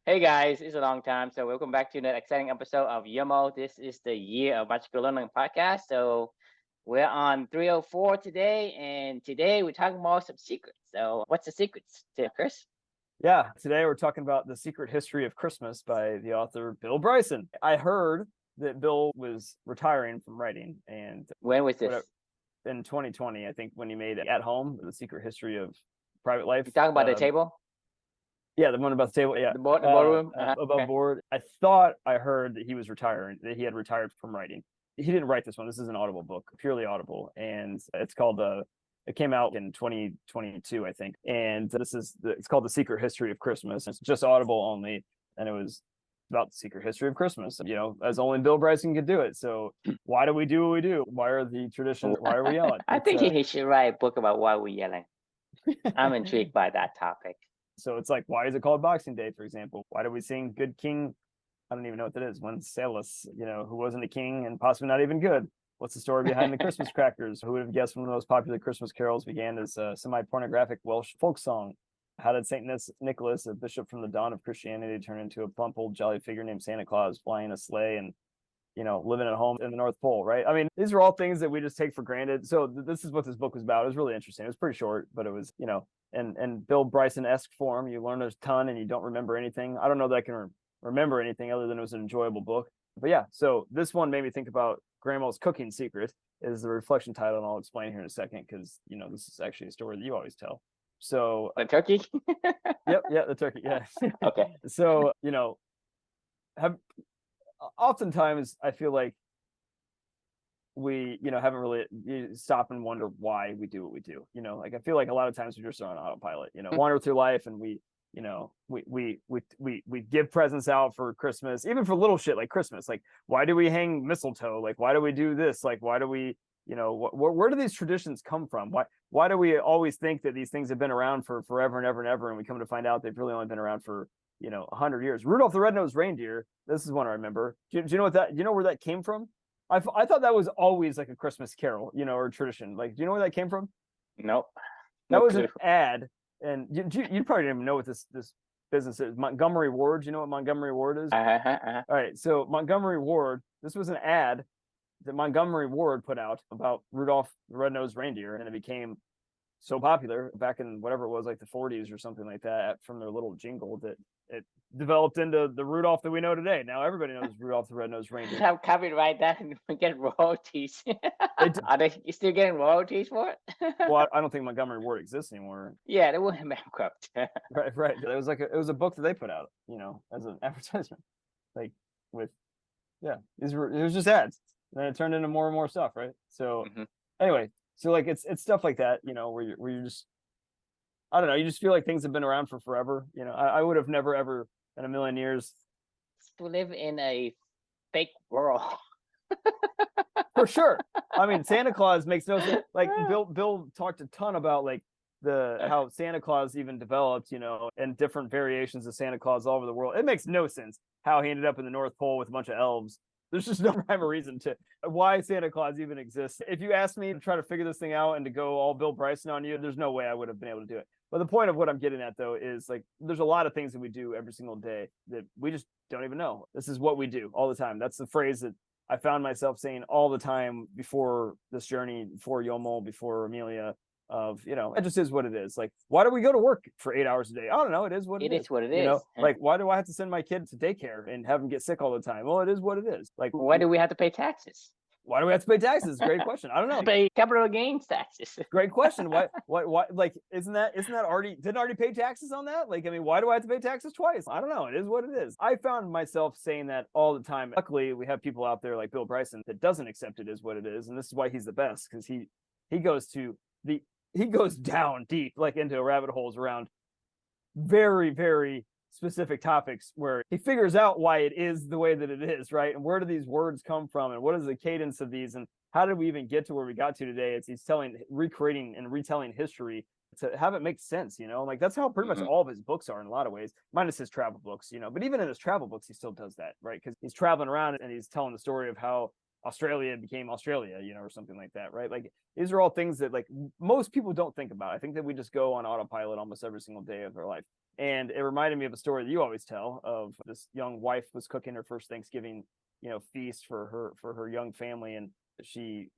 Hey guys, it's a long time. So welcome back to another exciting episode of YOMO. This is the Year of Magical Learning podcast. So we're on 304 today, and today we're talking about some secrets. So what's the secrets, Chris? Yeah, today we're talking about The Secret History of Christmas by the author Bill Bryson. I heard that Bill was retiring from writing, and When was this? in 2020, I think, when he made At Home, The Secret History of Private Life. You talking about the table? Yeah, the one about the table. Yeah, The boardroom? above Okay. board. I thought I heard that he was retiring, that he had retired from writing. He didn't write this one. This is an Audible book, purely Audible, and it's called It came out in 2022, I think, and it's called The Secret History of Christmas. It's just Audible only, and it was about the secret history of Christmas, as only Bill Bryson could do it. So why do we do what we do? Why are the traditions? Why are we yelling? I think he should write a book about why we're yelling. I'm intrigued by that topic. So it's like, why is it called Boxing Day, for example? Why do we sing Good King? I don't even know what that is. Wenceslas, who wasn't a king and possibly not even good. What's the story behind the Christmas crackers? Who would have guessed one of the most popular Christmas carols began as a semi-pornographic Welsh folk song? How did St. Nicholas, a bishop from the dawn of Christianity, turn into a plump old jolly figure named Santa Claus, flying a sleigh and living at home in the North Pole, right? I mean, these are all things that we just take for granted. So this is what this book was about. It was really interesting. It was pretty short, but it was, and Bill Bryson-esque form. You learn a ton and you don't remember anything. I don't know that I can remember anything other than it was an enjoyable book. But yeah, so this one made me think about Grandma's cooking secret is the reflection title, and I'll explain here in a second because, this is actually a story that you always tell. So The turkey? Yep, the turkey, yeah. Okay. So, oftentimes I feel like we haven't really stop and wonder why we do what we do. Like I feel like a lot of times we're just on autopilot, wander through life, and we give presents out for Christmas, even for little shit like Christmas. Like, why do we hang mistletoe? Like, why do we do this? Like, why do we where do these traditions come from? Why do we always think that these things have been around for forever and ever and ever, and we come to find out they've really only been around for 100 years? Rudolph the Red-Nosed Reindeer, this is one I remember. Do you know where that came from? I thought that was always like a Christmas carol, or tradition. Like, do you know where that came from? Nope. That was an ad, and you probably didn't even know what this business is. Montgomery Ward. Do you know what Montgomery Ward is? All right, so Montgomery Ward. This was an ad that Montgomery Ward put out about Rudolph the Red-Nosed Reindeer, and it became so popular back in whatever it was, like the 40s or something like that, from their little jingle, that it developed into the Rudolph that we know today. Now everybody knows Rudolph the Red-Nosed Reindeer. Have copyright that and get royalties. Are they still getting royalties for it? Well, I don't think Montgomery Ward exists anymore. Yeah, they went bankrupt. Right. It was a book that they put out, as an advertisement, like it was just ads. And then it turned into more and more stuff, right? So anyway, so like it's stuff like that, where you're just, I don't know, you just feel like things have been around for forever. I would have never ever in a million years to live in a fake world. For sure. I mean, Santa Claus makes no sense. Like Bill talked a ton about like how Santa Claus even developed, and different variations of Santa Claus all over the world. It makes no sense how he ended up in the North Pole with a bunch of elves. There's just no rhyme or reason to why Santa Claus even exists. If you asked me to try to figure this thing out and to go all Bill Bryson on you, there's no way I would have been able to do it. But the point of what I'm getting at, though, is like there's a lot of things that we do every single day that we just don't even know. This is what we do all the time. That's the phrase that I found myself saying all the time before this journey, before Yomo, before Amelia, it just is what it is. Like, why do we go to work for 8 hours a day? I don't know. It is what it is. It is what it is. Like, why do I have to send my kid to daycare and have him get sick all the time? Well, it is what it is. Like, why do we have to pay taxes? Why do we have to pay taxes? Great question. I don't know. Pay capital gains taxes. Great question. Why? Like, isn't that didn't already pay taxes on that? Like, I mean, why do I have to pay taxes twice? I don't know. It is what it is. I found myself saying that all the time. Luckily, we have people out there like Bill Bryson that doesn't accept it as what it is, and this is why he's the best, because he goes down deep, like into rabbit holes around very, very specific topics where he figures out why it is the way that it is, right? And where do these words come from, and what is the cadence of these, and how did we even get to where we got to today? He's recreating and retelling history to have it make sense, like that's how pretty much all of his books are in a lot of ways, minus his travel books, but even in his travel books, he still does that, right? Because he's traveling around and he's telling the story of how Australia became Australia, or something like that, right? Like these are all things that like most people don't think about. I think that we just go on autopilot almost every single day of our life. And it reminded me of a story that you always tell of this young wife was cooking her first Thanksgiving, feast for her young family. And she,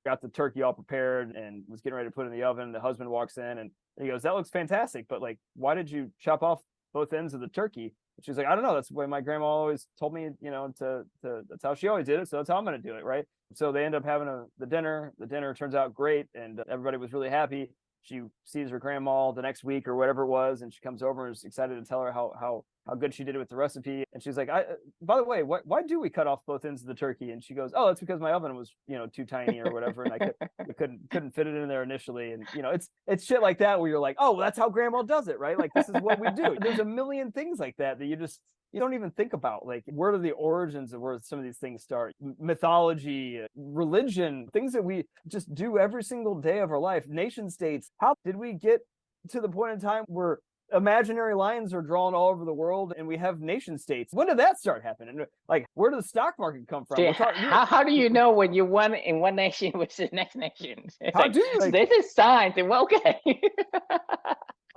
got the turkey all prepared and was getting ready to put it in the oven. The husband walks in and he goes, "That looks fantastic, but like, why did you chop off both ends of the turkey?" And she's like, "I don't know. That's the way my grandma always told me, to that's how she always did it. So that's how I'm going to do it." Right. So they end up having the dinner. The dinner turns out great. And everybody was really happy. She sees her grandma the next week or whatever it was. And she comes over and is excited to tell her how good she did it with the recipe. And she's like, by the way, why do we cut off both ends of the turkey?" And she goes, "Oh, it's because my oven was, too tiny or whatever. And I couldn't fit it in there initially." And, it's shit like that where you're like, "Oh, that's how grandma does it, right? Like, this is what we do." There's a million things like that you don't even think about. Like, where are the origins of where some of these things start? Mythology, religion, things that we just do every single day of our life. Nation states. How did we get to the point in time where imaginary lines are drawn all over the world and we have nation states? When did that start happening? Like, where did the stock market come from? How do you know when you won in one nation versus the next nation? It's how like, do you? Like, this is science. And okay.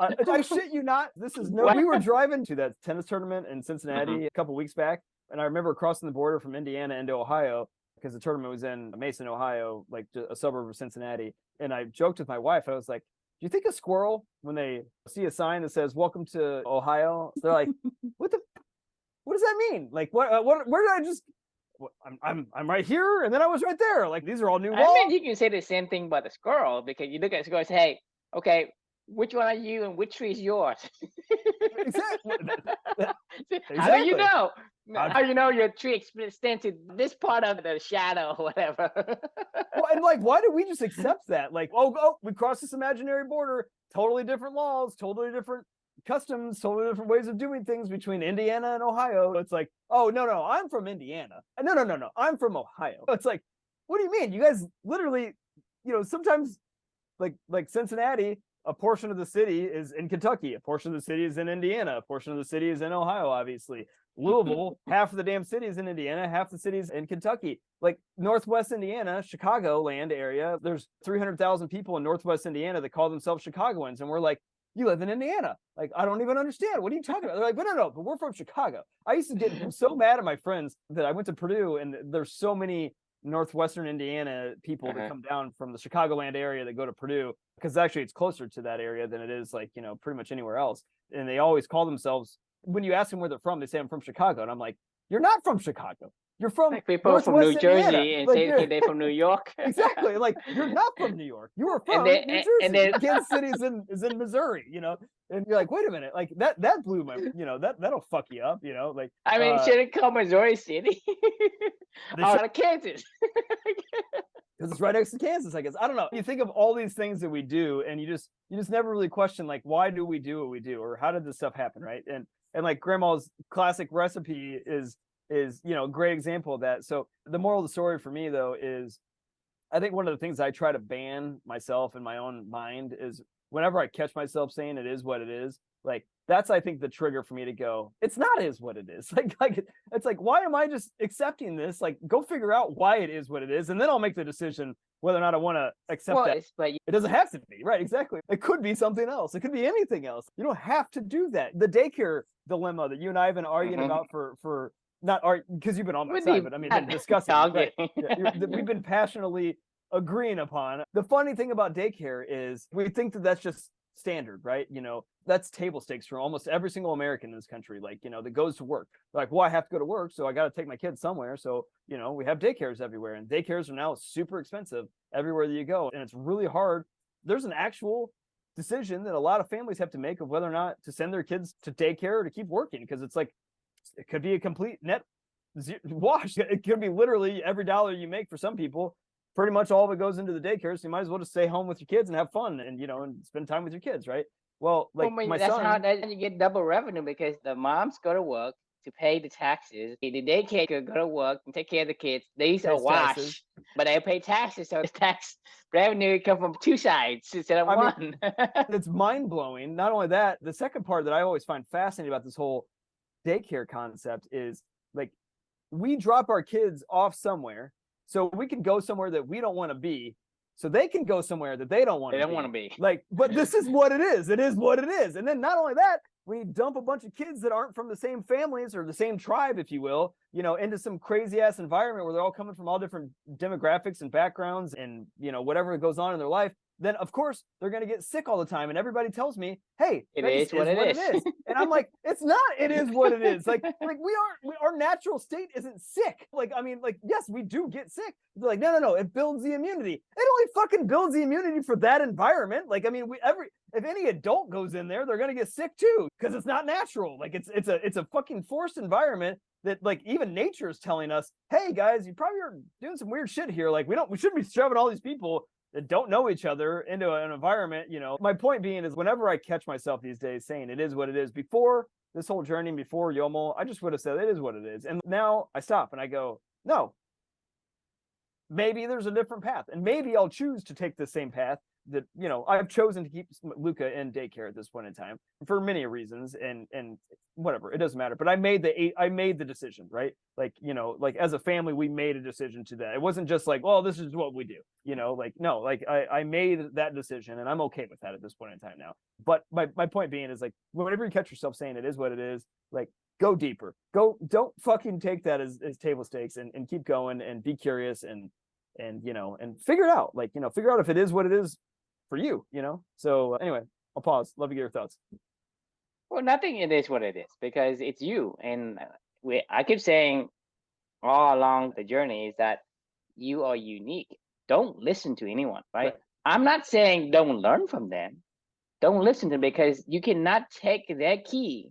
I shit you not. We were driving to that tennis tournament in Cincinnati a couple weeks back. And I remember crossing the border from Indiana into Ohio because the tournament was in Mason, Ohio, like a suburb of Cincinnati. And I joked with my wife. I was like, "Do you think a squirrel, when they see a sign that says "Welcome to Ohio," they're like, what does that mean? Like, where did I just, I'm right here and then I was right there. Like, these are all new laws." I mean, you can say the same thing about the squirrel because you look at the squirrel and say, "Hey, okay, which one are you and which tree is yours?" Exactly. How do you Exactly. know? How do you know your tree extends to this part of the shadow or whatever? Well, and like, why do we just accept that? Like, oh, we crossed this imaginary border, totally different laws, totally different customs, totally different ways of doing things between Indiana and Ohio. It's like, "Oh, no, I'm from Indiana. No, I'm from Ohio." It's like, what do you mean? You guys literally, sometimes like Cincinnati, a portion of the city is in Kentucky, a portion of the city is in Indiana, a portion of the city is in Ohio, obviously. Louisville, half of the damn city is in Indiana, half the city is in Kentucky. Like Northwest Indiana, Chicago land area, there's 300,000 people in Northwest Indiana that call themselves Chicagoans. And we're like, "You live in Indiana." Like, I don't even understand. What are you talking about? They're like, no, but we're from Chicago. I used to get so mad at my friends that I went to Purdue and there's so many Northwestern Indiana people that come down from the Chicagoland area that go to Purdue because actually it's closer to that area than it is like, pretty much anywhere else. And they always call themselves, when you ask them where they're from, they say, "I'm from Chicago." And I'm like, "You're not from Chicago. You're from Like people Northwest from New Indiana." Jersey and Like, say, "Okay, they're from New York." exactly. Like, you're not from New York. You are from then- New and- Jersey. and then- Kansas City is in Missouri, And you're like, wait a minute, like that blew my, that'll fuck you up, like. I mean, should it call Missouri City? Out of Kansas. Because it's right next to Kansas, I guess. I don't know. You think of all these things that we do, and you just never really question, like, why do we do what we do, or how did this stuff happen, right? And like grandma's classic recipe is a great example of that. So the moral of the story for me, though, is I think one of the things I try to ban myself in my own mind is whenever I catch myself saying "it is what it is," like that's, I think, the trigger for me to go, "It's not is what it is." Like it's like, why am I just accepting this? Like, go figure out why it is what it is, and then I'll make the decision whether or not I want to accept that. But It doesn't have to be, right? Exactly. It could be something else. It could be anything else. You don't have to do that. The daycare dilemma that you and I have been arguing about for not art because you've been on my side, but I mean, been discussing. Right? We've been passionately agreeing upon. The funny thing about daycare is we think that that's just standard, right? That's table stakes for almost every single American in this country, like, that goes to work. Like, well, I have to go to work, so I got to take my kids somewhere. So, we have daycares everywhere, and daycares are now super expensive everywhere that you go. And it's really hard. There's an actual decision that a lot of families have to make of whether or not to send their kids to daycare or to keep working, because it's like, it could be a complete net wash. It could be literally every dollar you make for some people, pretty much all of it goes into the daycare. So you might as well just stay home with your kids and have fun and, and spend time with your kids, right? Well, like my that's son, how you get double revenue because the moms go to work to pay the taxes. The daycare could go to work and take care of the kids. These are wash, taxes. But they pay taxes, so the tax revenue come from two sides instead of one. It's mind blowing. Not only that, the second part that I always find fascinating about this whole daycare concept is like we drop our kids off somewhere So we can go somewhere that we don't want to be, so they can go somewhere that they don't want to be. Like, but this is what it is. It is what it is. And then not only that, we dump a bunch of kids that aren't from the same families or the same tribe, if you will, into some crazy ass environment where they're all coming from all different demographics and backgrounds and, whatever goes on in their life. Then of course they're going to get sick all the time. And everybody tells me, hey, it is what it is. And I'm like, it's not, it is what it is. Like our natural state isn't sick. Like, I mean, like, yes, we do get sick. They're like, no, it builds the immunity. It only fucking builds the immunity for that environment. Like, I mean, if any adult goes in there, they're going to get sick too, because it's not natural. Like it's a fucking forced environment that, like, even nature is telling us, hey guys, you probably are doing some weird shit here. Like, we shouldn't be shoving all these people that don't know each other into an environment. My point being is, whenever I catch myself these days saying it is what it is, before this whole journey, before Yomo, I just would have said it is what it is. And now I stop and I go, no, maybe there's a different path, and maybe I'll choose to take the same path that, I've chosen to keep Luca in daycare at this point in time for many reasons, and whatever, it doesn't matter. But I made the decision, right? Like, like as a family, we made a decision to that. It wasn't just like, well, this is what we do, like, no, like I made that decision, and I'm okay with that at this point in time now. But my point being is, like, whenever you catch yourself saying it is what it is, like, go deeper. Don't fucking take that as table stakes, and keep going and be curious and figure it out. Like, figure out if it is what it is for you, So anyway, I'll pause. Love to get your thoughts. Well, nothing it is what it is, because it's you. And I keep saying all along the journey is that you are unique. Don't listen to anyone, right? I'm not saying don't learn from them. Don't listen to them, because you cannot take their key,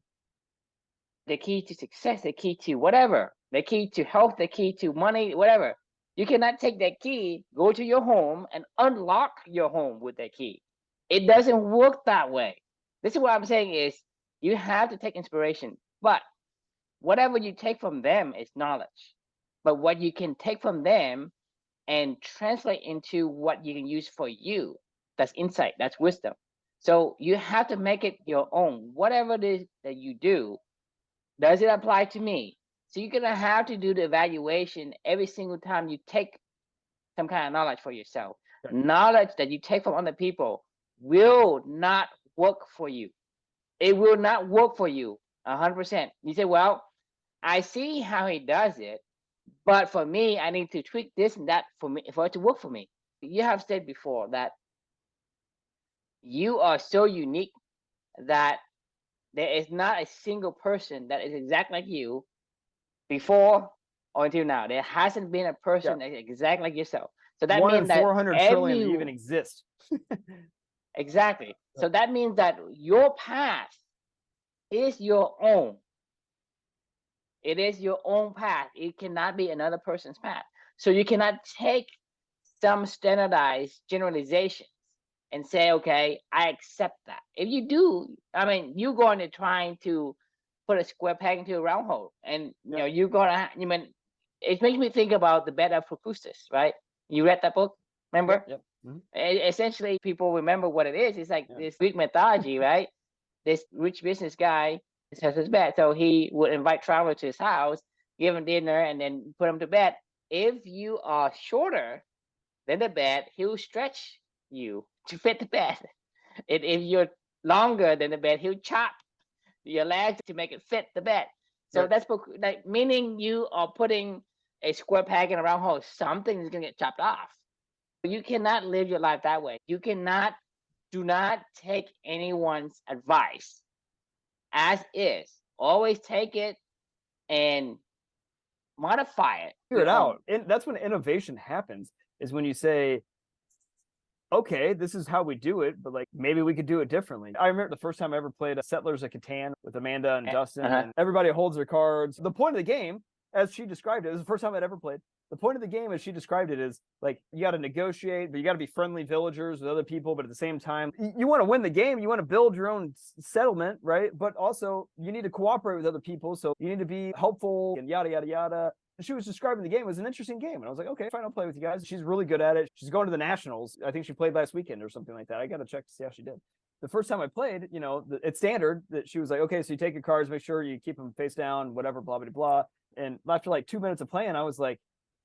the key to success, the key to whatever, the key to health, the key to money, whatever. You cannot take that key, go to your home, and unlock your home with that key. It doesn't work that way. This is what I'm saying is, you have to take inspiration, but whatever you take from them is knowledge. But what you can take from them and translate into what you can use for you, that's insight, that's wisdom. So you have to make it your own. Whatever it is that you do, does it apply to me? So you're gonna have to do the evaluation every single time you take some kind of knowledge for yourself. Right. Knowledge that you take from other people will not work for you. It will not work for you 100%. You say, well, I see how he does it, but for me, I need to tweak this and that for it to work for me. You have said before that you are so unique that there is not a single person that is exactly like you before or until now. There hasn't been a person that's exactly like yourself. So that means that 400 trillion to even exist. Exactly. So that means that your path is your own. It is your own path. It cannot be another person's path. So you cannot take some standardized generalizations and say, okay, I accept that. If you do, I mean, you're going to trying to put a square peg into a round hole, and you're gonna. It makes me think about the Bed of Procrustes, right? You read that book, remember? Yep. Mm-hmm. Essentially, people remember what it is. It's like this Greek mythology, right? This rich business guy has his bed, so he would invite travelers to his house, give them dinner, and then put them to bed. If you are shorter than the bed, he'll stretch you to fit the bed. And if you're longer than the bed, he'll chop your legs to make it fit the bed. So that's like, meaning you are putting a square peg in a round hole. Something is gonna get chopped off. You cannot live your life that way. You cannot. Do not take anyone's advice as is. Always take it and modify it. Figure it out. And that's when innovation happens, is when you say, okay, this is how we do it, but like, maybe we could do it differently. I remember the first time I ever played Settlers of Catan with Amanda and Dustin, and everybody holds their cards. The point of the game, as she described it was the first time I'd ever played. The point of the game, as she described it, is like, you got to negotiate, but you got to be friendly villagers with other people. But at the same time, you want to win the game. You want to build your own settlement, right? But also, you need to cooperate with other people. So you need to be helpful and yada, yada, yada. And she was describing the game. It was an interesting game. And I was like, okay, fine, I'll play with you guys. She's really good at it. She's going to the Nationals. I think she played last weekend or something like that. I got to check to see how she did. The first time I played, it's standard that she was like, okay, so you take your cards, make sure you keep them face down, whatever, blah, blah, blah. And after like 2 minutes of playing, I was like,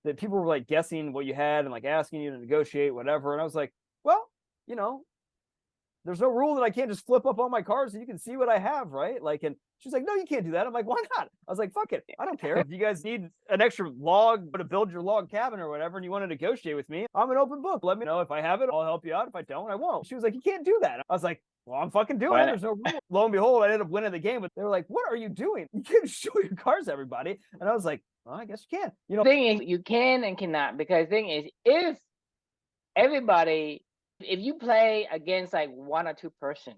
that people were like guessing what you had and like asking you to negotiate whatever. And I was like, well, there's no rule that I can't just flip up all my cards and you can see what I have, right? Like, and she's like, no, you can't do that. I'm like, why not? I was like, fuck it. I don't care. If you guys need an extra log to build your log cabin or whatever, and you want to negotiate with me, I'm an open book. Let me know. If I have it, I'll help you out. If I don't, I won't. She was like, you can't do that. I was like, well, I'm fucking doing it. There's no rule. Lo and behold, I ended up winning the game. But they were like, what are you doing? You can't show your cards to everybody. And I was like, well, I guess you can. The thing is, you can and cannot, because the thing is, if you play against like one or two person,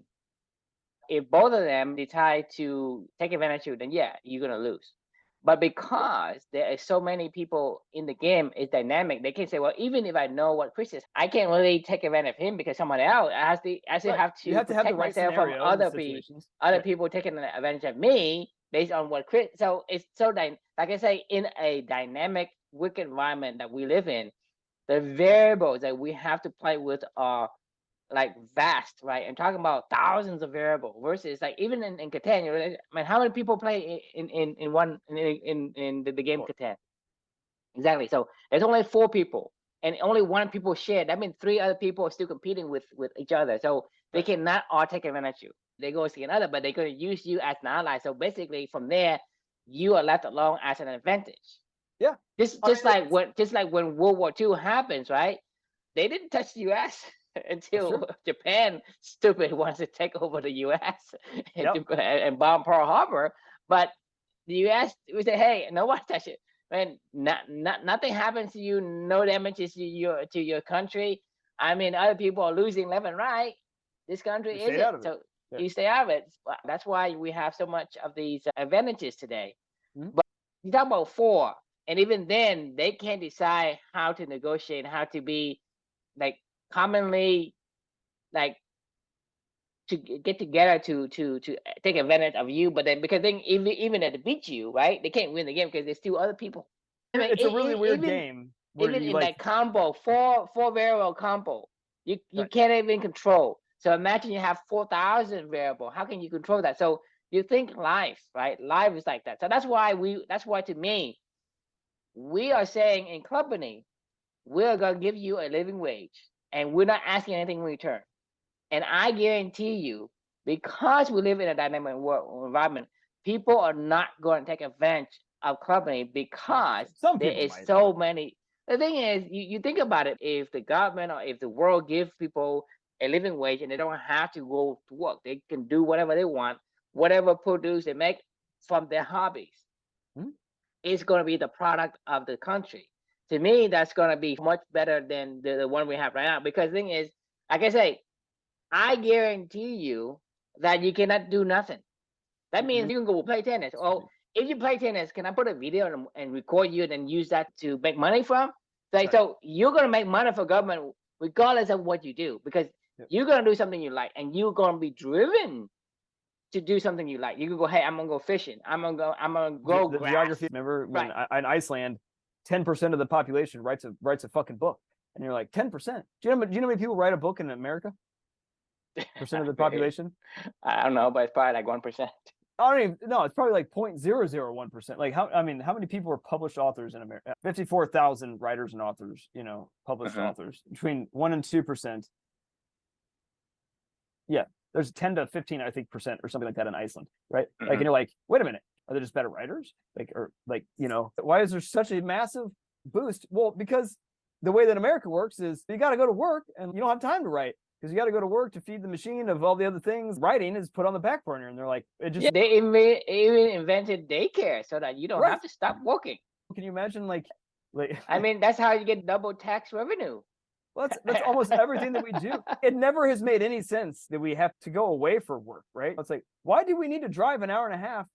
if both of them decide to take advantage of you, then yeah, you're gonna lose. But because there are so many people in the game, it's dynamic. They can say, well, even if I know what Chris is, I can't really take advantage of him because someone else I still have to protect myself from other people taking advantage of me based on what Chris. So it's so like I say, in a dynamic, wicked environment that we live in, the variables that we have to play with are like vast, right? I'm talking about thousands of variables versus like even in Catan, how many people play in the game Catan? Exactly. So there's only 4 people and only 1 people share. That means 3 other people are still competing with each other. So they cannot all take advantage of you. They go against another, but they're going to use you as an ally. So basically from there, you are left alone as an advantage. Yeah. Just like when World War II happens, right? They didn't touch the US until Japan stupid wants to take over the US and bomb Pearl Harbor. But the US, we say, hey, no one touch it. Man, nothing happens to you, no damages to your country. I mean, other people are losing left and right. This country isn't. So you stay out of it. That's why we have so much of these advantages today. But you talk about 4, and even then, they can't decide how to negotiate, how to be like commonly like to get together to take advantage of you. But then because then even if they beat you, right, they can't win the game because there's 2 other people. I mean, it's a really weird game. Even in that combo, four variable combo, you can't even control. So imagine you have 4,000 variable. How can you control that? So you think life, right? Life is like that. So that's why to me, we are saying in company, we're gonna give you a living wage, and we're not asking anything in return. And I guarantee you, because we live in a dynamic environment, people are not going to take advantage of company because there is so many. The thing is, you think about it, if the government or if the world gives people a living wage and they don't have to go to work, they can do whatever they want, whatever produce they make from their hobbies, it's going to be the product of the country. To me, that's going to be much better than the one we have right now. Because the thing is, like I say, I guarantee you that you cannot do nothing. That means you can go play tennis. Oh, if you play tennis, can I put a video and record you and then use that to make money from? So you're going to make money for government regardless of what you do, because you're going to do something you like, and you're going to be driven to do something you like. You can go, hey, I'm going to go fishing. I'm going to grow the grass. Geography. Remember when in Iceland, 10% of the population writes a fucking book, and you're like 10%. Do you know how many people write a book in America? Percent of the population? I don't know, but it's probably like 1%. I don't even know. It's probably like 0.001%. Like how many people are published authors in America? 54,000 writers and authors, published authors. Between 1 and 2%. Yeah, there's 10 to 15, I think, percent or something like that in Iceland, right? Like, and you're like, wait a minute, are they just better writers? Why is there such a massive boost? Well, because the way that America works is you got to go to work and you don't have time to write. Because you got to go to work to feed the machine of all the other things. Writing is put on the back burner, and they're like, they even invented daycare so that you don't have to stop working. Can you imagine, like? I mean, that's how you get double tax revenue. Well, that's almost everything that we do. It never has made any sense that we have to go away for work, right? It's like, why do we need to drive an hour and a half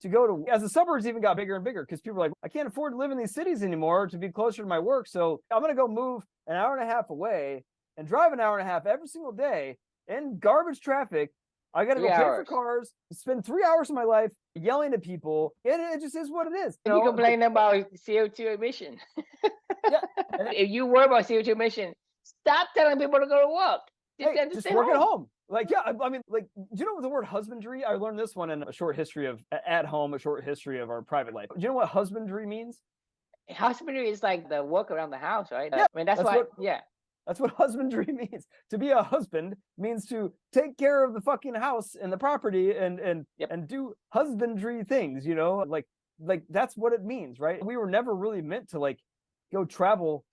to go to? As the suburbs even got bigger and bigger, because people are like, I can't afford to live in these cities anymore to be closer to my work, so I'm gonna go move an hour and a half away and drive an hour and a half every single day in garbage traffic. I got to go pay for cars, spend 3 hours of my life yelling at people. It just is what it is. You complain about CO2 emission. If you worry about CO2 emission, stop telling people to go to work. Just work at home. Like, yeah, I mean, like, do you know the word husbandry? I learned this one in a short history of at home, a short history of our private life. Do you know what husbandry means? husbandry is like the work around the house, right? Yeah, I mean, that's that's why. what Yeah, that's what husbandry means. To be a husband means to take care of the fucking house and the property yep. and do husbandry things, like that's what it means, right? We were never really meant to like go travel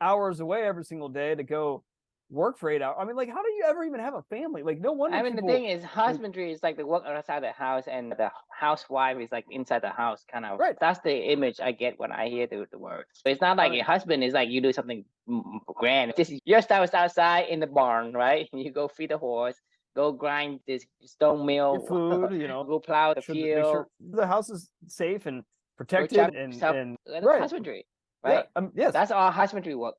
hours away every single day to go work for 8 hours. I mean, like, how do you ever even have a family? Like, no wonder I mean, the people thing is, like, husbandry is like the work outside the house, and the housewife is like inside the house, kind of. right. That's the image I get when I hear the word. So it's not I like mean, your husband is like you do something grand. This is your stuff is outside in the barn, right? You go feed the horse, go grind this stone get mill, food, go plow the make field, sure the house is safe and go chop protected stuff. and That's right. husbandry, Yeah. right? Yes. That's all husbandry work.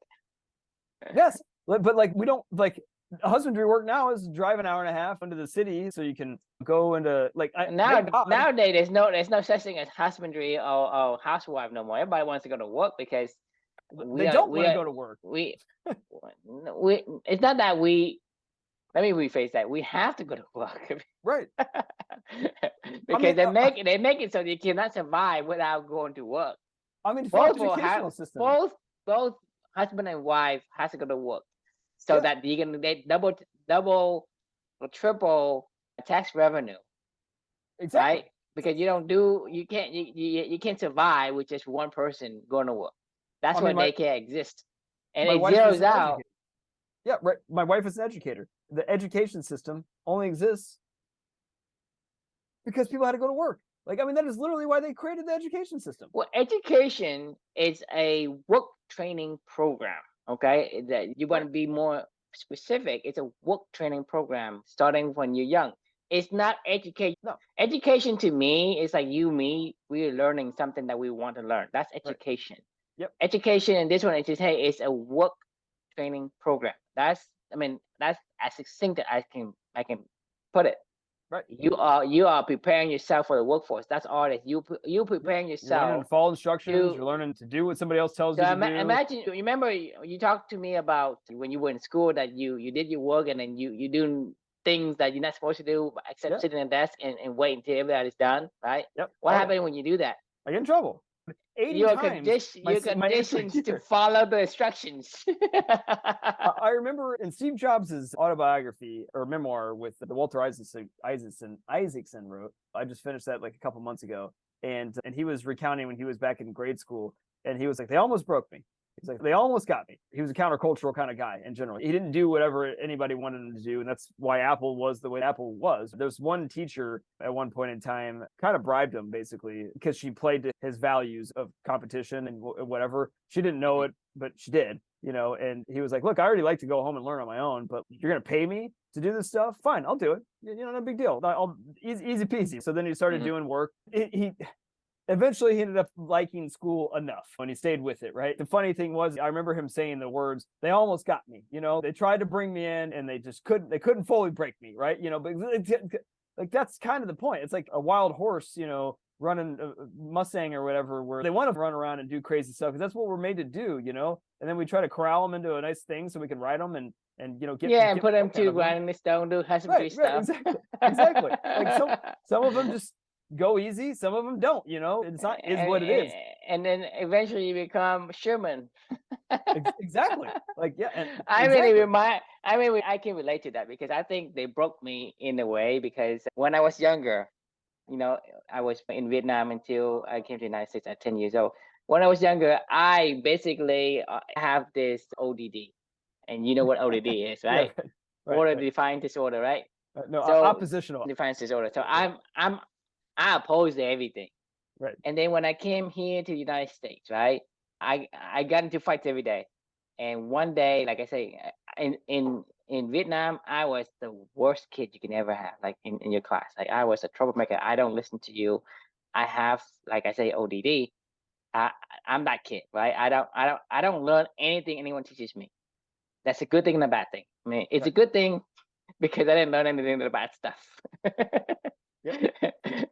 Yes. But like we don't like husbandry work now is drive an hour and a half into the city so you can go into like Now thank God. nowadays there's no such thing as husbandry or housewife no more. Everybody wants to go to work because They we are don't we want to are go to work. we we it's not that we let me rephrase that. We have to go to work Right. I because mean, they make it so you cannot survive without going to work. for Both will have educational system. both husband and wife has to go to work so Yeah. that you can get double or triple tax revenue, Exactly. right? Because you can't survive with just one person going to work. That's I mean, why daycare exists, and my it wife is zeroes an out. educator. Yeah, right. My wife is an educator. The education system only exists because people had to go to work. Like, I mean, that is literally why they created the education system. Well, education is a work training program. Okay, that you want to be more specific. It's a work training program starting when you're young. It's not education. No. Education to me is like me. We're learning something that we want to learn. That's Right. education. Yep. Education, and this one is just hey, it's a work training program. That's as succinct as I can put it. Right. You are preparing yourself for the workforce. That's all it is. You Yep. preparing You're learning to yourself follow instructions. You're to. learning to do what somebody else tells So you to do. imagine you remember you talked to me about when you were in school that you did your work and then you doing things that you're not supposed to do except Yep. sit in a desk and wait until everybody's done, right? Yep. What Oh yeah. happened when you do that? I get in trouble. 80 times You're my answer conditioned to here. follow the instructions. I remember in Steve Jobs' autobiography or memoir with the Walter Isaacson wrote. I just finished that like a couple months ago, and he was recounting when he was back in grade school, and he was like, "They almost broke me." He's like, "They almost got me." He was a countercultural kind of guy in general. He didn't do whatever anybody wanted him to do, and that's why Apple was the way Apple was. There's one teacher at one point in time kind of bribed him basically because she played to his values of competition and whatever. She didn't know it, but she did. And he was like, "Look, I already like to go home and learn on my own, but you're gonna pay me to do this stuff? Fine, I'll do it. No big deal. I'll easy peasy." So then he started doing work. He eventually he ended up liking school enough when he stayed with it, right? The funny thing was, I remember him saying the words, "They almost got me." They tried to bring me in and they just couldn't fully break me, right? But like that's kind of the point. It's like a wild horse, running a Mustang or whatever, where they want to run around and do crazy stuff because that's what we're made to do, and then we try to corral them into a nice thing so we can ride them and get Yeah, and get put them milk out to of them. grinding the stone, do husbandry Right, stuff. exactly. Like some of them just go easy, some of them don't. It's not is what it is. And then eventually you become Sherman. Exactly. Like yeah, and I exactly. I can relate to that because I think they broke me in a way because when I was younger, I was in Vietnam until I came to the United States at 10 years old. When I was younger, I basically have this ODD, and you know what ODD is, Yeah, right? right, Order right. defiant disorder, right? No, So oppositional. defiance disorder. So Yeah, I oppose everything. right. And then when I came here to the United States, right, I got into fights every day. And one day, like I say, in Vietnam, I was the worst kid you can ever have, like in your class. Like I was a troublemaker. I don't listen to you. I have, like I say, ODD. I I'm that kid, right? I don't learn anything anyone teaches me. That's a good thing and a bad thing. I mean, it's a Right. good thing because I didn't learn anything of the bad stuff. Yep.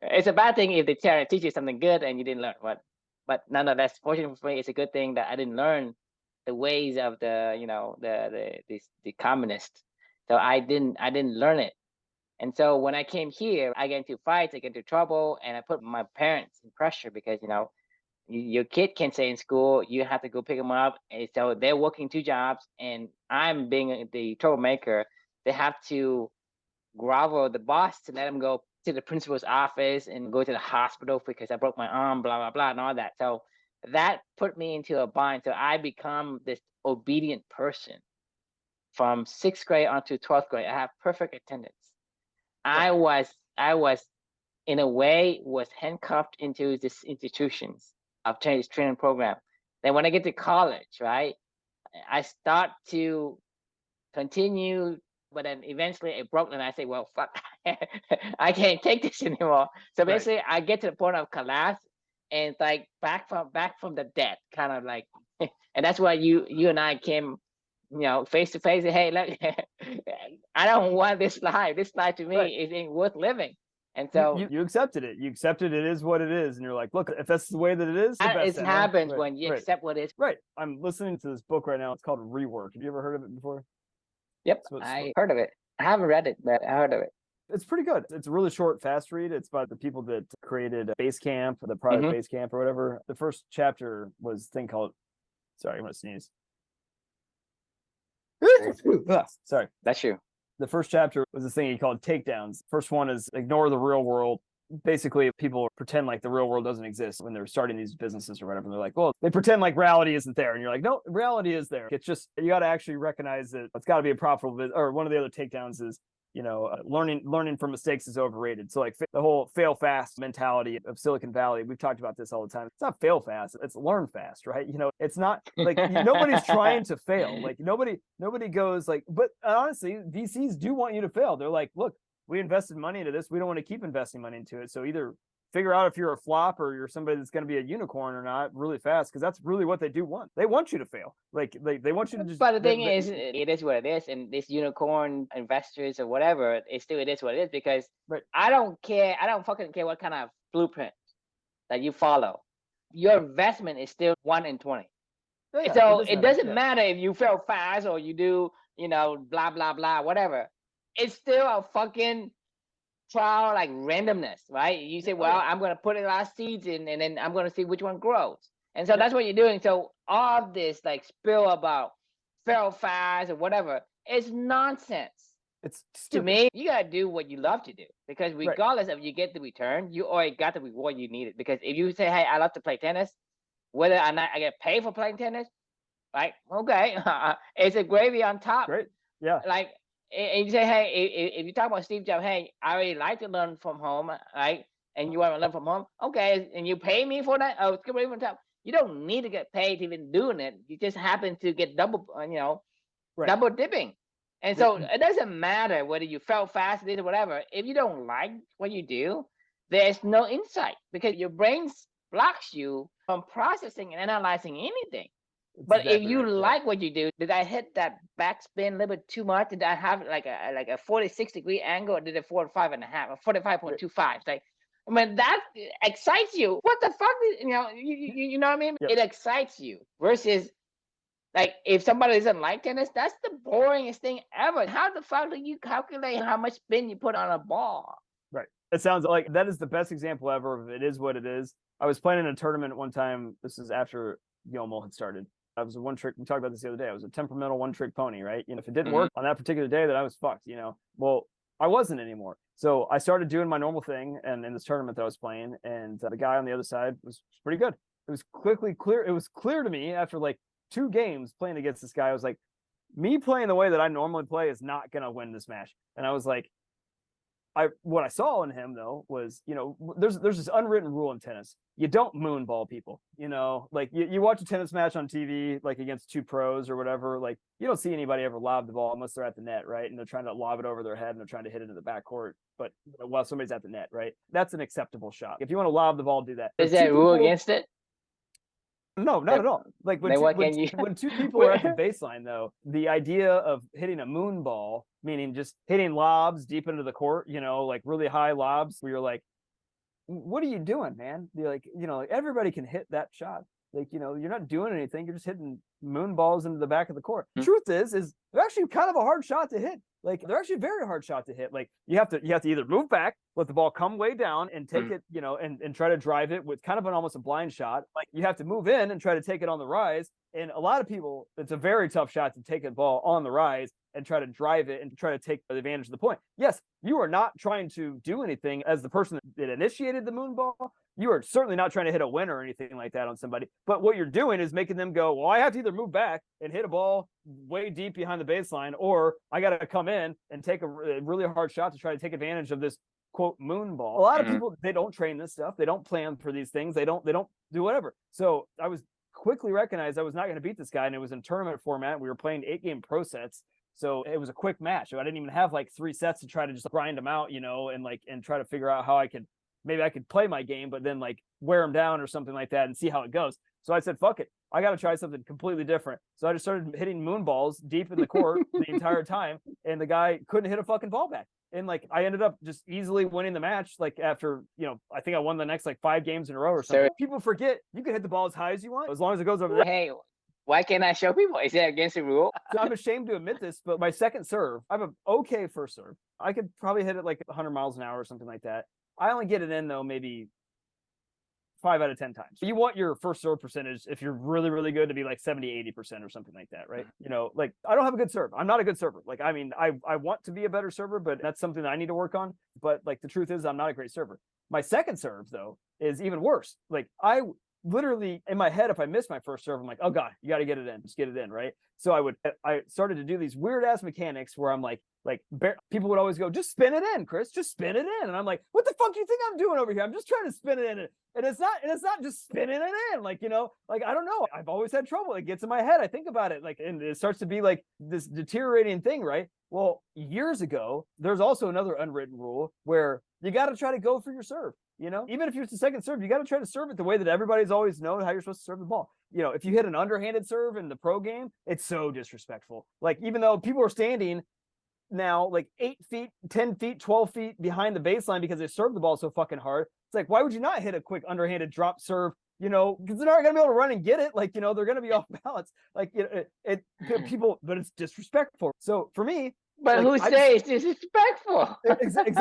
It's a bad thing if the teacher teaches something good and you didn't learn. But nonetheless, fortunately for me, it's a good thing that I didn't learn the ways of the communists. So I didn't learn it. And so when I came here, I get into fights, I get into trouble, and I put my parents in pressure because your kid can stay in school. You have to go pick them up. And so they're working 2 jobs, and I'm being the troublemaker. They have to grovel the boss to let them go to the principal's office and go to the hospital because I broke my arm, blah, blah, blah, and all that. So that put me into a bind. So I become this obedient person from 6th grade onto 12th grade. I have perfect attendance. Right. I was in a way was handcuffed into this institutions of training program. Then when I get to college, right, I start to continue, but then eventually it broke, and I say, well, fuck, I can't take this anymore. So Right. basically, I get to the point of collapse, and it's like back from the dead, kind of like, and that's why you and I came, face to face. And, hey, look, I don't want this life. This life to Right. me is ain't worth living. And so You accepted it. You accepted it is what it is, and you're like, look, if that's the way that it is, the best. it happens Right. when you Right. accept what is. Right. I'm listening to this book right now. It's called Rework. Have you ever heard of it before? Yep, I heard of it. I haven't read it, but I heard of it. It's pretty good. It's a really short, fast read. It's by the people that created Basecamp, the product Basecamp or whatever. The first chapter was a thing called, sorry, I'm going to sneeze. Sorry. That's true. The first chapter was this thing he called takedowns. First one is ignore the real world. Basically, people pretend like the real world doesn't exist when they're starting these businesses or whatever. And they're like, well, they pretend like reality isn't there. And you're like, no, reality is there. It's just, you got to actually recognize that it's got to be a profitable business. Or one of the other takedowns is, learning from mistakes is overrated. So like the whole fail fast mentality of Silicon Valley, we've talked about this all the time. It's not fail fast, it's learn fast, right? It's not like nobody's trying to fail. Like nobody goes like, but honestly, VCs do want you to fail. They're like, look, we invested money into this. We don't want to keep investing money into it. So either figure out if you're a flop or you're somebody that's going to be a unicorn or not really fast, because that's really what they do want. They want you to fail. Like they want you to just. But the thing is, it is what it is, and this unicorn investors or whatever, it is what it is, because right. I don't care. I don't fucking care what kind of blueprint that you follow. Your investment is still 1 in 20. Yeah, so it doesn't matter if you fail fast or you do, blah blah blah, whatever. It's still a fucking trial, like randomness, right? You say, well, I'm going to put a lot of seeds in, and then I'm going to see which one grows. And so that's what you're doing. So all of this like spill about fail fast or whatever, it's nonsense. It's stupid. To me, you got to do what you love to do, because regardless right. of you get the return, you already got the reward you needed. Because if you say, hey, I love to play tennis, whether or not I get paid for playing tennis, right? Okay. It's a gravy on top. Great. Yeah. Like, and you say, hey, if you talk about Steve Jobs, hey, I really like to learn from home, right? And you want to learn from home, okay? And you pay me for that? Oh, it's good from top. You don't need to get paid to even doing it. You just happen to get double, double dipping. And so it doesn't matter whether you fail fast or whatever. If you don't like what you do, there's no insight, because your brain blocks you from processing and analyzing anything. But exactly, if you like what you do, did I hit that backspin a little bit too much? Did I have like a 46-degree angle, or did it 45.5 or 45.25? Like, I mean, that excites you. What the fuck? You know what I mean? Yep. It excites you versus like if somebody doesn't like tennis, that's the boringest thing ever. How the fuck do you calculate how much spin you put on a ball? Right. It sounds like that is the best example ever of it is what it is. I was playing in a tournament one time. This is after Yomo had started. I was a one trick. We talked about this the other day. I was a temperamental one trick pony, right? If it didn't work on that particular day, then I was fucked. Well, I wasn't anymore. So I started doing my normal thing, and in this tournament that I was playing, and the guy on the other side was pretty good. It was quickly clear. It was clear to me after like 2 games playing against this guy. I was like, me playing the way that I normally play is not gonna win this match. And I was like, what I saw in him though was, there's this unwritten rule in tennis. You don't moonball people, like you watch a tennis match on TV, like against 2 pros or whatever, like you don't see anybody ever lob the ball unless they're at the net, right? And they're trying to lob it over their head and they're trying to hit it into the backcourt, but while somebody's at the net, right? That's an acceptable shot. If you want to lob the ball, do that. Is there a rule against it? No, not at all. Like when 2 people are at the baseline, though, the idea of hitting a moon ball, meaning just hitting lobs deep into the court, like really high lobs, where you're like, what are you doing, man? You're like, everybody can hit that shot. Like, you're not doing anything. You're just hitting moon balls into the back of the court. Truth is they're actually kind of a hard shot to hit. like they're actually a very hard shot to hit. Like you have to either move back, let the ball come way down and take it, you know, and try to drive it with kind of almost a blind shot. Like you have to move in and try to take it on the rise. And a lot of people, it's a very tough shot to take a ball on the rise and try to drive it and try to take advantage of the point. Yes, you are not trying to do anything as the person that initiated the moon ball. You are certainly not trying to hit a winner or anything like that on somebody. But what you're doing is making them go, well, I have to either move back and hit a ball way deep behind the baseline, or I got to come in and take a really hard shot to try to take advantage of this quote moon ball. A lot of people, they don't train this stuff. They don't plan for these things. They don't do whatever. So I was quickly recognized I was not going to beat this guy, and it was in tournament format. We were playing 8-game pro sets. So it was a quick match. So I didn't even have like 3 sets to try to just grind them out, you know, and try to figure out how I could play my game, but then like wear them down or something like that and see how it goes. So I said, fuck it. I got to try something completely different. So I just started hitting moon balls deep in the court the entire time. And the guy couldn't hit a fucking ball back. And like, I ended up just easily winning the match. Like after, you know, I think I won the next like 5 games in a row or something. People forget you can hit the ball as high as you want, as long as it goes over there. Hey, why can't I show people? Is that against the rule? So I'm ashamed to admit this, but my second serve, I have an okay first serve. I could probably hit it like 100 miles an hour or something like that. I only get it in though, maybe 5 out of 10 times. You want your first serve percentage, if you're really, really good, to be like 70, 80% or something like that, right? You know, like I don't have a good serve. I'm not a good server. Like, I mean, I want to be a better server, but that's something that I need to work on. But like the truth is I'm not a great server. My second serve though is even worse. Like I literally in my head, if I miss my first serve, I'm like, oh God, you got to get it in, just get it in. Right. So I started to do these weird ass mechanics where I'm like people would always go, just spin it in, Chris, just spin it in. And I'm like, what the fuck do you think I'm doing over here? I'm just trying to spin it in. And it's not just spinning it in. Like, you know, like, I don't know. I've always had trouble. It gets in my head. I think about it like, and it starts to be like this deteriorating thing. Right. Well, years ago, there's also another unwritten rule where you got to try to go for your serve. You know, even if you're the second serve, you got to try to serve it the way that everybody's always known how you're supposed to serve the ball. You know, if you hit an underhanded serve in the pro game, it's so disrespectful. Like, even though people are standing now like 8 feet, 10 feet, 12 feet behind the baseline because they served the ball so fucking hard, it's like, why would you not hit a quick underhanded drop serve? You know, because they're not going to be able to run and get it. Like, you know, they're going to be off balance. Like, you know, people, but it's disrespectful. So for me, but like, who says it's disrespectful? Exactly.